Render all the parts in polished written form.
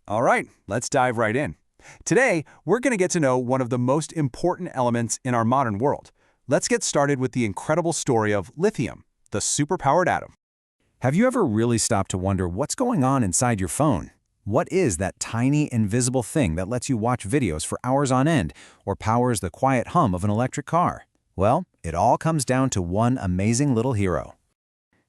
All right, let's dive right in. Today, we're going to get to know one of the most important elements in our modern world. Let's get started with the incredible story of lithium, the superpowered atom. Have you ever really stopped to wonder what's going on inside your phone? What is that tiny, invisible thing that lets you watch videos for hours on end or powers the quiet hum of an electric car? Well, it all comes down to one amazing little hero.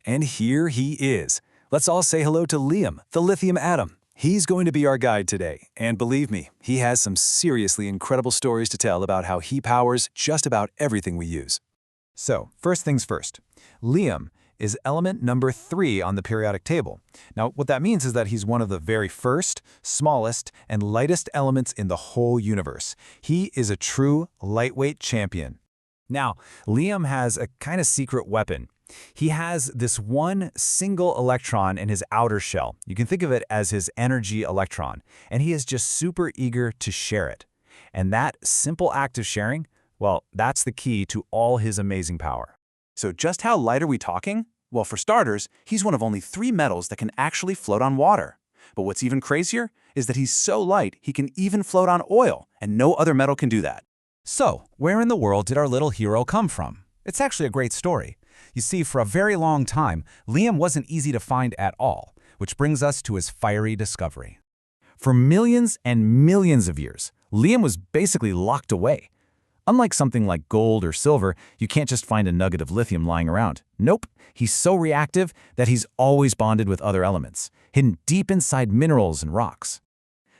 And here he is. Let's all say hello to Liam, the lithium atom. He's going to be our guide today, and believe me, he has some seriously incredible stories to tell about how he powers just about everything we use. So, first things first. Lithium is element number 3 on the periodic table. Now, what that means is that he's one of the very first, smallest, and lightest elements in the whole universe. He is a true lightweight champion. Now, lithium has a kind of secret weapon. He has this one single electron in his outer shell. You can think of it as his energy electron, and he is just super eager to share it. And that simple act of sharing, well, that's the key to all his amazing power. So just how light are we talking? Well, for starters, he's one of only 3 metals that can actually float on water. But what's even crazier is that he's so light he can even float on oil, and no other metal can do that. So, where in the world did our little hero come from? It's actually a great story. You see, for a very long time, lithium wasn't easy to find at all, which brings us to his fiery discovery. For millions and millions of years, lithium was basically locked away. Unlike something like gold or silver, you can't just find a nugget of lithium lying around. Nope, he's so reactive that he's always bonded with other elements, hidden deep inside minerals and rocks.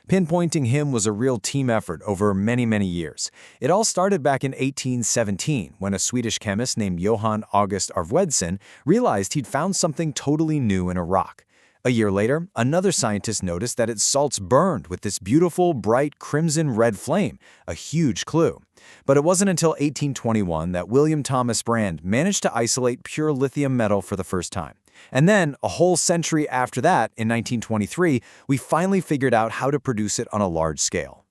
Pinpointing him was a real team effort over many years. It all started back in 1817 when a Swedish chemist named Johann August Arfwedson realized he'd found something totally new in a rock. A year later, another scientist noticed that its salts burned with this beautiful, bright crimson-red flame, a huge clue. But it wasn't until 1821 that William Thomas Brand managed to isolate pure lithium metal for the first time. And then, a whole century after that, in 1923, we finally figured out how to produce it on a large scale.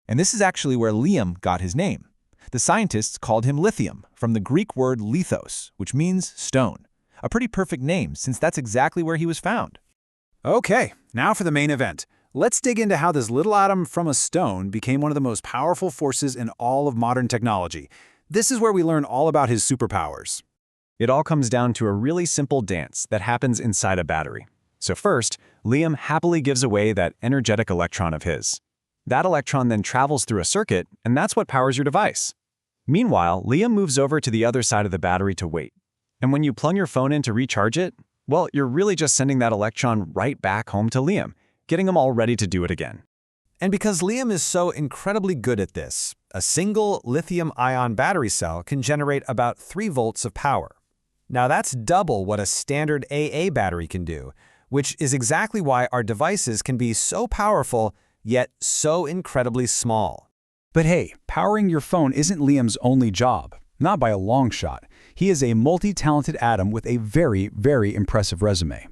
And this is actually where lithium got his name. The scientists called him lithium, from the Greek word lithos, which means stone. A pretty perfect name, since that's exactly where he was found. Okay, now for the main event. Let's dig into how this little atom from a stone became one of the most powerful forces in all of modern technology. This is where we learn all about his superpowers. It all comes down to a really simple dance that happens inside a battery. So first, lithium happily gives away that energetic electron of his. That electron then travels through a circuit, and that's what powers your device. Meanwhile, lithium moves over to the other side of the battery to wait. And when you plug your phone in to recharge it, well, you're really just sending that electron right back home to lithium, getting him all ready to do it again. And because lithium is so incredibly good at this, a single lithium-ion battery cell can generate about 3 volts of power. Now that's double what a standard AA battery can do, which is exactly why our devices can be so powerful, yet so incredibly small. But hey, powering your phone isn't lithium's only job. Not by a long shot. He is a multi-talented atom with a very impressive resume.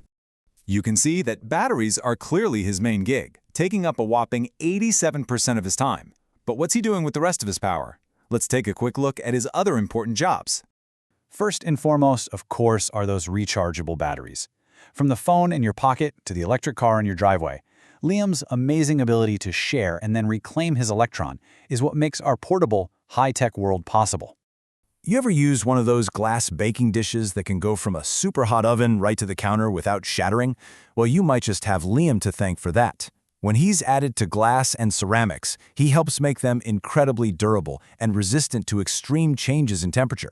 You can see that batteries are clearly his main gig, taking up a whopping 87% of his time. But what's he doing with the rest of his power? Let's take a quick look at his other important jobs. First and foremost, of course, are those rechargeable batteries. From the phone in your pocket to the electric car in your driveway, lithium's amazing ability to share and then reclaim his electron is what makes our portable, high-tech world possible. You ever use one of those glass baking dishes that can go from a super hot oven right to the counter without shattering? Well, you might just have lithium to thank for that. When he's added to glass and ceramics, he helps make them incredibly durable and resistant to extreme changes in temperature.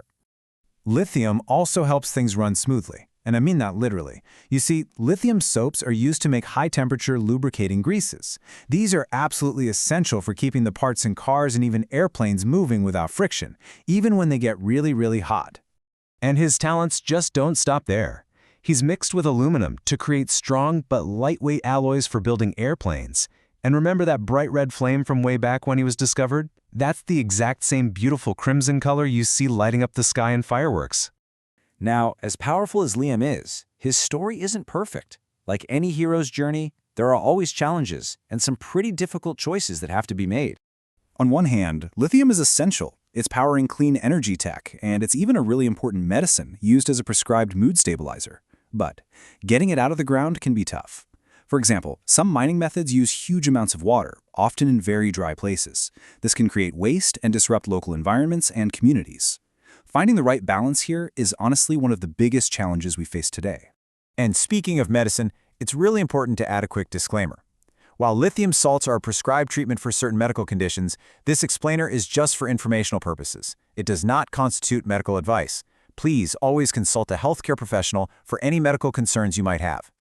Lithium also helps things run smoothly, and I mean that literally. You see, lithium soaps are used to make high-temperature lubricating greases. These are absolutely essential for keeping the parts in cars and even airplanes moving without friction, even when they get really hot. And his talents just don't stop there. He's mixed with aluminum to create strong but lightweight alloys for building airplanes. And remember that bright red flame from way back when he was discovered? That's the exact same beautiful crimson color you see lighting up the sky in fireworks. Now, as powerful as lithium is, his story isn't perfect. Like any hero's journey, there are always challenges and some pretty difficult choices that have to be made. On one hand, lithium is essential. It's powering clean energy tech, and it's even a really important medicine used as a prescribed mood stabilizer. But getting it out of the ground can be tough. For example, some mining methods use huge amounts of water, often in very dry places. This can create waste and disrupt local environments and communities. Finding the right balance here is honestly one of the biggest challenges we face today. And speaking of medicine, it's really important to add a quick disclaimer. While lithium salts are a prescribed treatment for certain medical conditions, this explainer is just for informational purposes. It does not constitute medical advice. Please always consult a healthcare professional for any medical concerns you might have.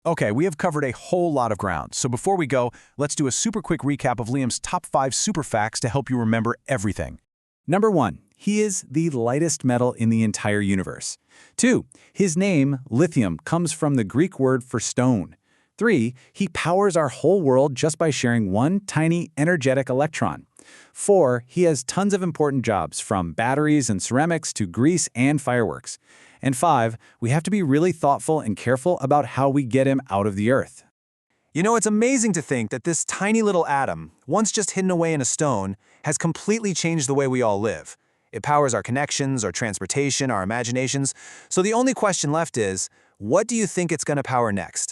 Okay, we have covered a whole lot of ground, so before we go, let's do a super quick recap of Liam's top 5 super facts to help you remember everything. Number 1, he is the lightest metal in the entire universe. 2, his name, lithium, comes from the Greek word for stone. 3, he powers our whole world just by sharing one tiny energetic electron. 4, he has tons of important jobs, from batteries and ceramics to grease and fireworks. And 5, we have to be really thoughtful and careful about how we get him out of the Earth. You know, it's amazing to think that this tiny little atom, once just hidden away in a stone, has completely changed the way we all live. It powers our connections, our transportation, our imaginations. So the only question left is, what do you think it's going to power next?